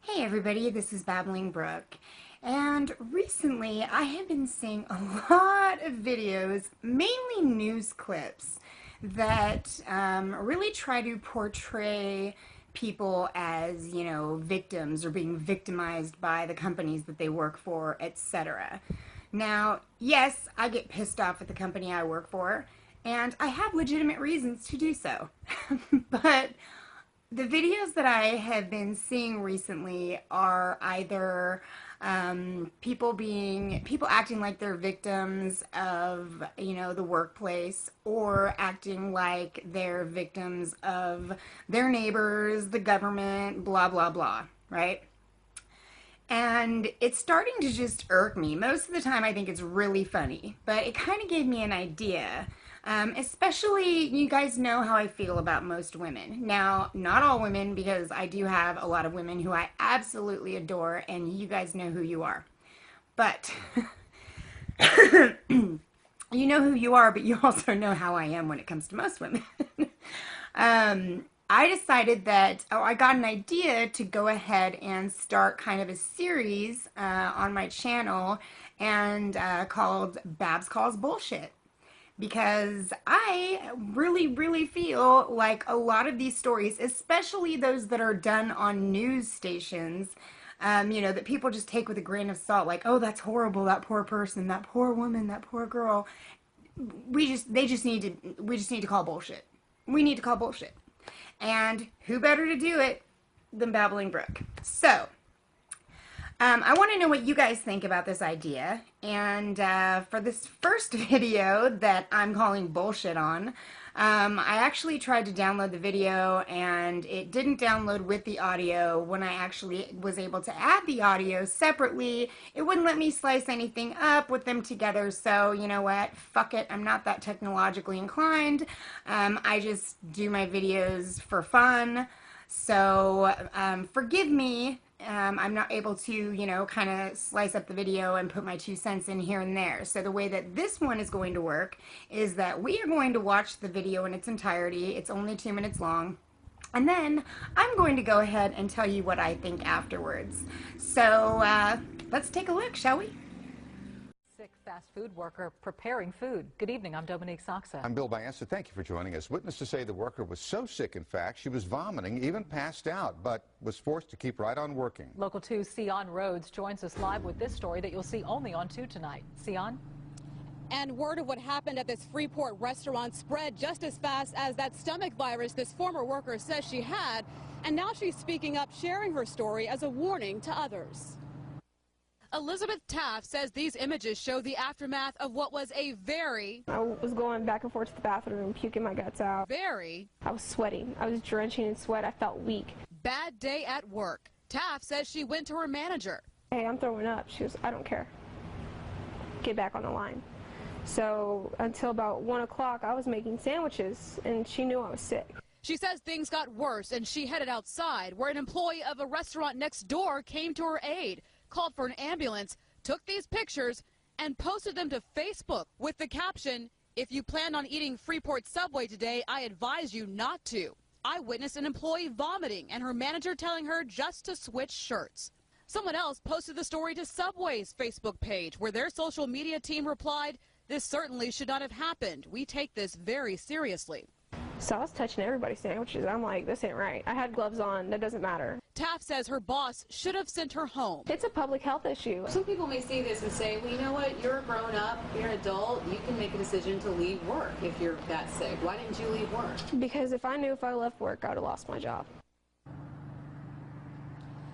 Hey everybody, this is Babbling Brooke. And recently I have been seeing a lot of videos, mainly news clips, that really try to portray people as, victims or being victimized by the companies that they work for, etc. Now, yes, I get pissed off at the company I work for, and I have legitimate reasons to do so. But the videos that I have been seeing recently are either people acting like they're victims of the workplace, or acting like they're victims of their neighbors, the government, blah blah blah, right? And it's starting to just irk me. Most of the time, I think it's really funny, but it kind of gave me an idea. Especially, you guys know how I feel about most women. Now, not all women, because I do have a lot of women who I absolutely adore, and you guys know who you are. But you know who you are, but you also know how I am when it comes to most women. I decided that, I got an idea to go ahead and start kind of a series on my channel and called Babs Calls Bullshit. Because I really, really feel like a lot of these stories, especially those that are done on news stations, that people just take with a grain of salt, like, oh, that's horrible, that poor person, that poor woman, that poor girl. We just need to call bullshit. We need to call bullshit. And who better to do it than Babbling Brooke? So, I want to know what you guys think about this idea. And for this first video that I'm calling bullshit on, I actually tried to download the video and it didn't download with the audio. When I actually was able to add the audio separately, it wouldn't let me slice anything up with them together. So, you know what? Fuck it. I'm not that technologically inclined. I just do my videos for fun. So, forgive me. I'm not able to, kind of slice up the video and put my 2 cents in here and there. So the way that this one is going to work is that we are going to watch the video in its entirety. It's only 2 minutes long. And then I'm going to go ahead and tell you what I think afterwards. So let's take a look, shall we? Sick fast food worker preparing food. Good evening, I'm Dominique Saxa. I'm Bill Bianca. Thank you for joining us. Witnesses say the worker was so sick, in fact, she was vomiting, even passed out, but was forced to keep right on working. Local 2's Sion Rhodes joins us live with this story that you'll see only on 2 tonight. Sion? And word of what happened at this Freeport restaurant spread just as fast as that stomach virus this former worker says she had. And now she's speaking up, sharing her story as a warning to others. Elizabeth Taft says these images show the aftermath of what was a I was going back and forth to the bathroom, puking my guts out. I was sweating. I was drenching in sweat. I felt weak. bad day at work. Taft says she went to her manager. Hey, I'm throwing up. She goes, I don't care. Get back on the line. So until about 1 o'clock, I was making sandwiches, and she knew I was sick. She says things got worse, and she headed outside, where an employee of a restaurant next door came to her aid, called for an ambulance, took these pictures, and posted them to Facebook with the caption, "If you plan on eating Freeport Subway today, I advise you not to." I witnessed an employee vomiting and her manager telling her just to switch shirts. Someone else posted the story to Subway's Facebook page, where their social media team replied, "This certainly should not have happened. We take this very seriously." So I was touching everybody's sandwiches. I'm like, this ain't right. I had gloves on. That doesn't matter. Taft says her boss should have sent her home. It's a public health issue. Some people may see this and say, well, you know what, you're a grown up, you're an adult, you can make a decision to leave work if you're that sick. Why didn't you leave work? Because if I knew if I left work, I would have lost my job.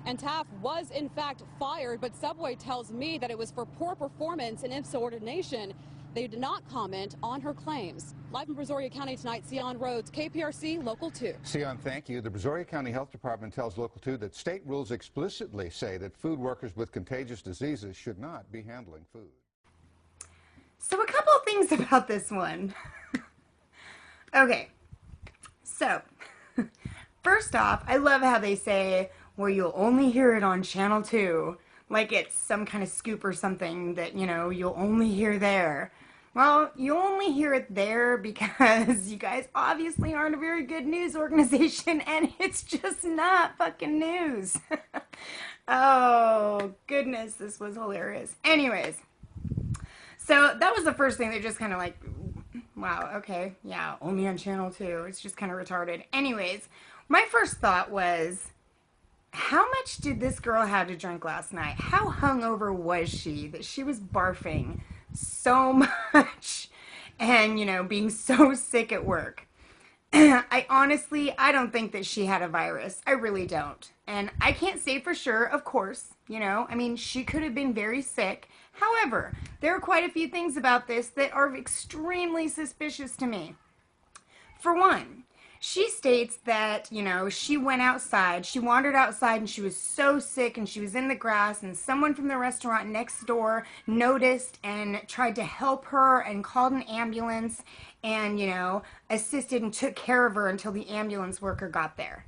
And Taft was, in fact, fired, but Subway tells me that it was for poor performance and insubordination. They did not comment on her claims. Live in Brazoria County tonight, Sion Rhodes, KPRC Local 2. Sion, thank you. The Brazoria County Health Department tells Local 2 that state rules explicitly say that food workers with contagious diseases should not be handling food. So a couple of things about this one. Okay, so first off, I love how they say, well, you'll only hear it on Channel 2. Like it's some kind of scoop or something that, you'll only hear there. Well, you only hear it there because you guys obviously aren't a very good news organization, and it's just not fucking news. Oh, goodness, this was hilarious. Anyways, so that was the first thing that just kind of like, wow, okay, yeah, only on channel 2. It's just kind of retarded. Anyways, my first thought was, how much did this girl have to drink last night? How hungover was she that she was barfing so much and, being so sick at work? I don't think that she had a virus. I really don't. And I can't say for sure, of course, she could have been very sick. However, there are quite a few things about this that are extremely suspicious to me. For one, she states that, she went outside, she wandered outside and she was so sick and she was in the grass and someone from the restaurant next door noticed and tried to help her and called an ambulance and, assisted and took care of her until the ambulance worker got there.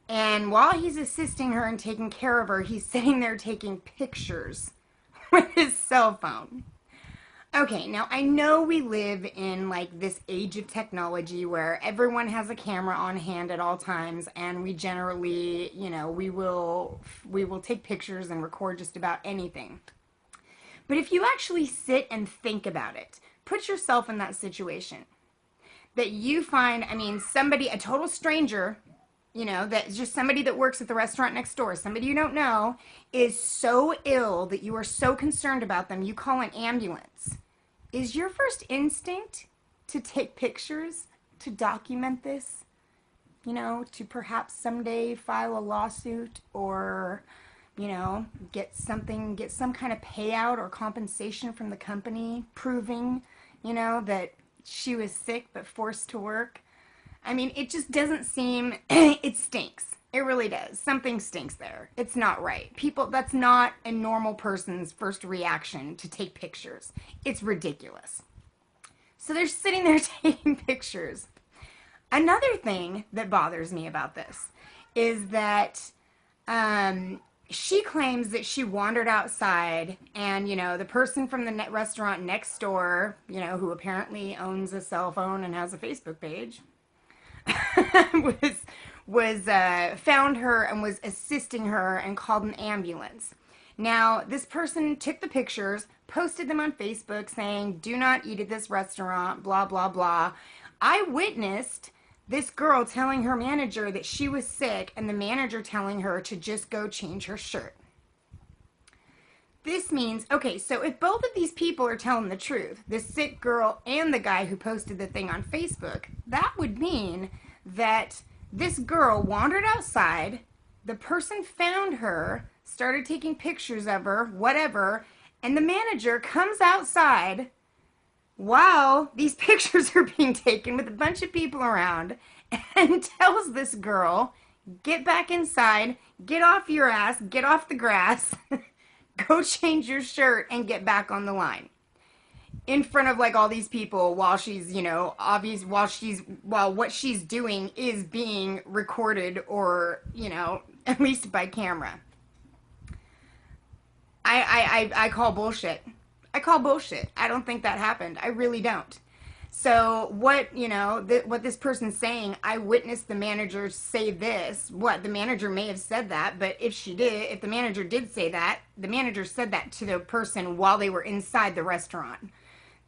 And while he's assisting her and taking care of her, he's sitting there taking pictures with his cell phone. Okay, now I know we live in like this age of technology where everyone has a camera on hand at all times, and we generally, we will take pictures and record just about anything. But if you actually sit and think about it, put yourself in that situation. That you find, somebody, a total stranger, that's just somebody that works at the restaurant next door, somebody you don't know, is so ill that you are so concerned about them, you call an ambulance. Is your first instinct to take pictures, to document this, to perhaps someday file a lawsuit or, get some kind of payout or compensation from the company proving, that she was sick but forced to work? It just doesn't seem, it stinks. It really does. Something stinks there. It's not right. That's not a normal person's first reaction to take pictures. It's ridiculous. So they're sitting there taking pictures. Another thing that bothers me about this is that she claims that she wandered outside and, the person from the restaurant next door, who apparently owns a cell phone and has a Facebook page, was found her and was assisting her and called an ambulance. Now, this person took the pictures, posted them on Facebook saying, "Do not eat at this restaurant, blah, blah, blah." I witnessed this girl telling her manager that she was sick and the manager telling her to just go change her shirt. This means, okay, so if both of these people are telling the truth, the sick girl and the guy who posted the thing on Facebook, that would mean that this girl wandered outside, the person found her, started taking pictures of her, whatever, and the manager comes outside while these pictures are being taken with a bunch of people around and tells this girl, "Get back inside, get off your ass, get off the grass, go change your shirt and get back on the line." In front of like all these people while she's, while what she's doing is being recorded or, at least by camera. I call bullshit. I call bullshit. I don't think that happened. I really don't. So what, what this person's saying, I witnessed the manager say this. What, the manager may have said that, but if the manager did say that, the manager said that to the person while they were inside the restaurant.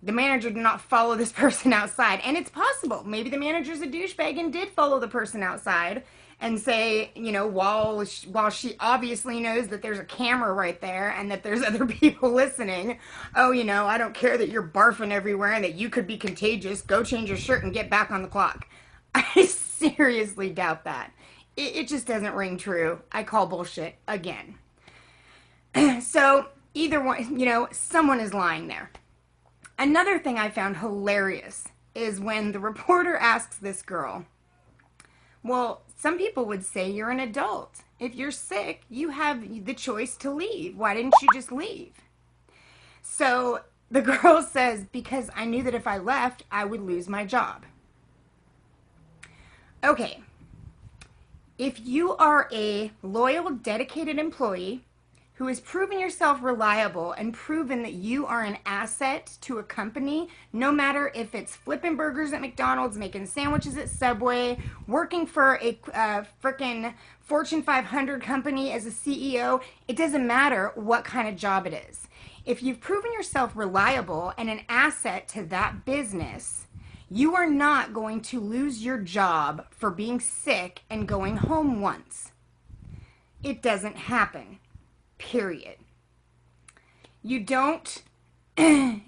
The manager did not follow this person outside. And it's possible. Maybe the manager's a douchebag and did follow the person outside and say, while she obviously knows that there's a camera right there and that there's other people listening, "Oh, I don't care that you're barfing everywhere and that you could be contagious. Go change your shirt and get back on the clock." I seriously doubt that. It just doesn't ring true. I call bullshit again. So either one, someone is lying there. Another thing I found hilarious is when the reporter asks this girl, "Well, some people would say you're an adult. If you're sick, you have the choice to leave. Why didn't you just leave?" So the girl says, "Because I knew that if I left, I would lose my job." Okay. If you are a loyal, dedicated employee who has proven yourself reliable and proven that you are an asset to a company, no matter if it's flipping burgers at McDonald's, making sandwiches at Subway, working for a frickin' Fortune 500 company as a CEO, it doesn't matter what kind of job it is. If you've proven yourself reliable and an asset to that business, you are not going to lose your job for being sick and going home once. It doesn't happen. Period. You don't... This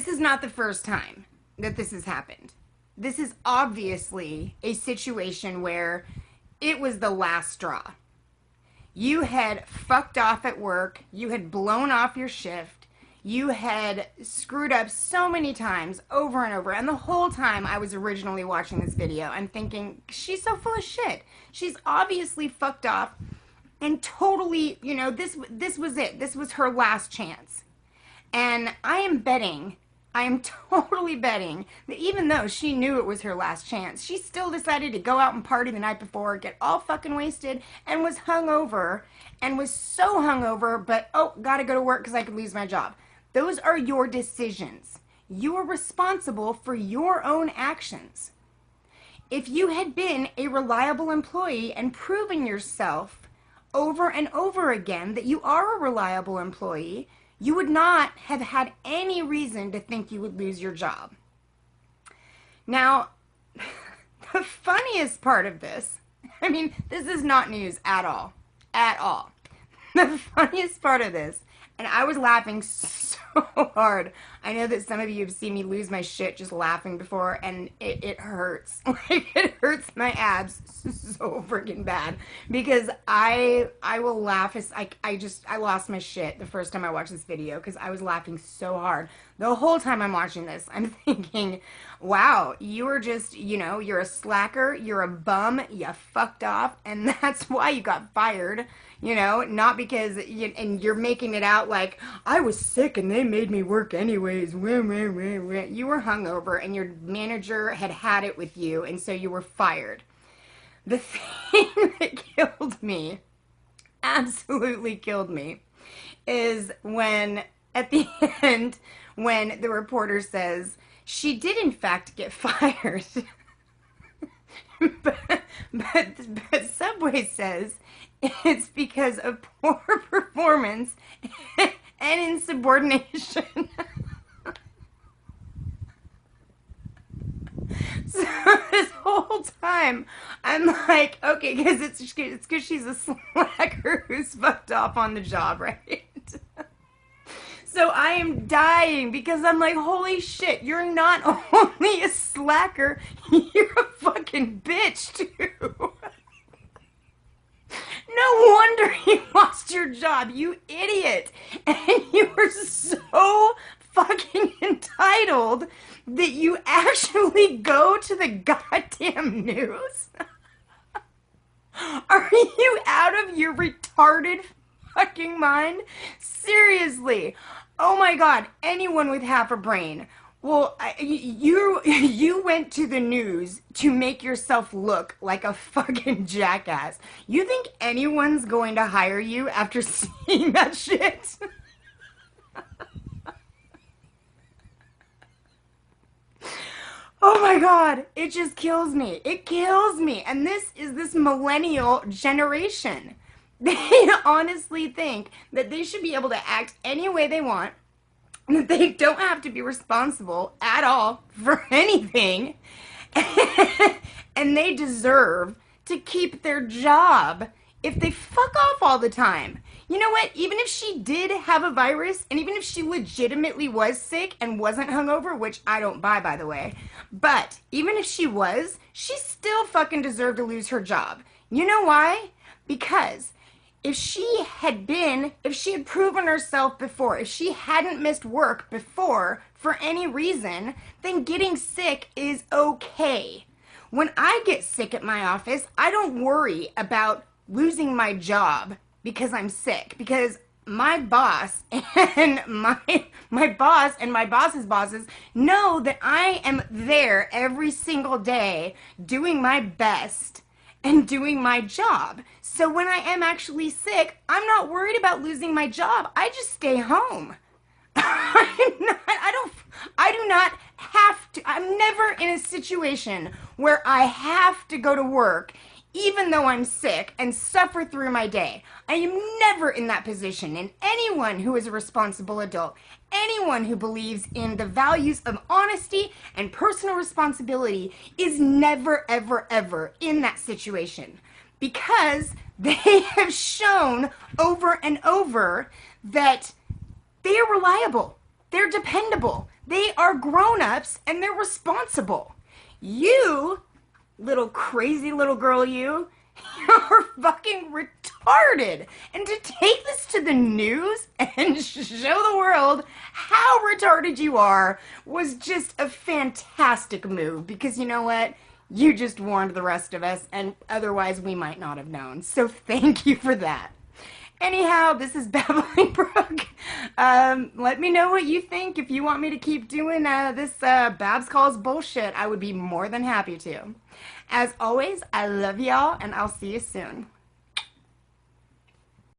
is not the first time that this has happened. This is obviously a situation where it was the last straw. You had fucked off at work. You had blown off your shift. You had screwed up so many times over and over. And the whole time I was originally watching this video, I'm thinking, she's so full of shit. She's obviously fucked off and totally, you know, this was it. This was her last chance. And I am totally betting that even though she knew it was her last chance, she still decided to go out and party the night before, get all fucking wasted, and was hungover, and was so hungover, but, oh, gotta go to work because I could lose my job. Those are your decisions. You are responsible for your own actions. If you had been a reliable employee and proven yourself over and over again that you are a reliable employee, you would not have had any reason to think you would lose your job. Now, the funniest part of this, I mean, this is not news at all. At all. The funniest part of this, and I was laughing so hard. I know that some of you have seen me lose my shit just laughing before, and it hurts. Like, it hurts my abs so freaking bad. Because I will laugh as I lost my shit the first time I watched this video because I was laughing so hard. The whole time I'm watching this, I'm thinking, wow, you are just, you know, you're a slacker, you're a bum, you fucked off, and that's why you got fired. You know, not because, and you're making it out like, I was sick and they made me work anyways. You were hungover and your manager had it with you, and so you were fired. The thing that killed me, absolutely killed me, is when, at the end, when the reporter says, she did in fact get fired. but Subway says, it's because of poor performance and insubordination. So this whole time, I'm like, okay, because it's because she's a slacker who's fucked off on the job, right? So I am dying because I'm like, holy shit, you're not only a slacker, you're a fucking bitch too. No wonder you lost your job, you idiot. And you were so fucking entitled that you actually go to the goddamn news? Are you out of your retarded fucking mind? Seriously. Oh my God, anyone with half a brain. Well, you went to the news to make yourself look like a fucking jackass. You think anyone's going to hire you after seeing that shit? Oh my God, it just kills me. It kills me. And this is this millennial generation. They honestly think that they should be able to act any way they want, that they don't have to be responsible at all for anything, and they deserve to keep their job if they fuck off all the time. You know what? Even if she did have a virus, and even if she legitimately was sick and wasn't hungover, which I don't buy, by the way, but even if she was, she still fucking deserved to lose her job. You know why? Because if she had proven herself before, if she hadn't missed work before for any reason, then getting sick is okay. When I get sick at my office, I don't worry about losing my job because I'm sick, because my boss and my boss and my boss's bosses know that I am there every single day doing my best and doing my job. So when I am actually sick, I'm not worried about losing my job. I just stay home. I do not have to. I'm never in a situation where I have to go to work even though I'm sick and suffer through my day. I am never in that position. And anyone who is a responsible adult, anyone who believes in the values of honesty and personal responsibility is never, ever, ever in that situation, because they have shown over and over that they are reliable, they're dependable, they are grown-ups, and they're responsible. You, little crazy little girl, you're fucking retarded. And to take this to the news and show the world how retarded you are was just a fantastic move, because you know what? You just warned the rest of us, and otherwise we might not have known. So thank you for that. Anyhow, this is Babbling Brooke. Let me know what you think. If you want me to keep doing this Babs Calls bullshit, I would be more than happy to. As always, I love y'all, and I'll see you soon.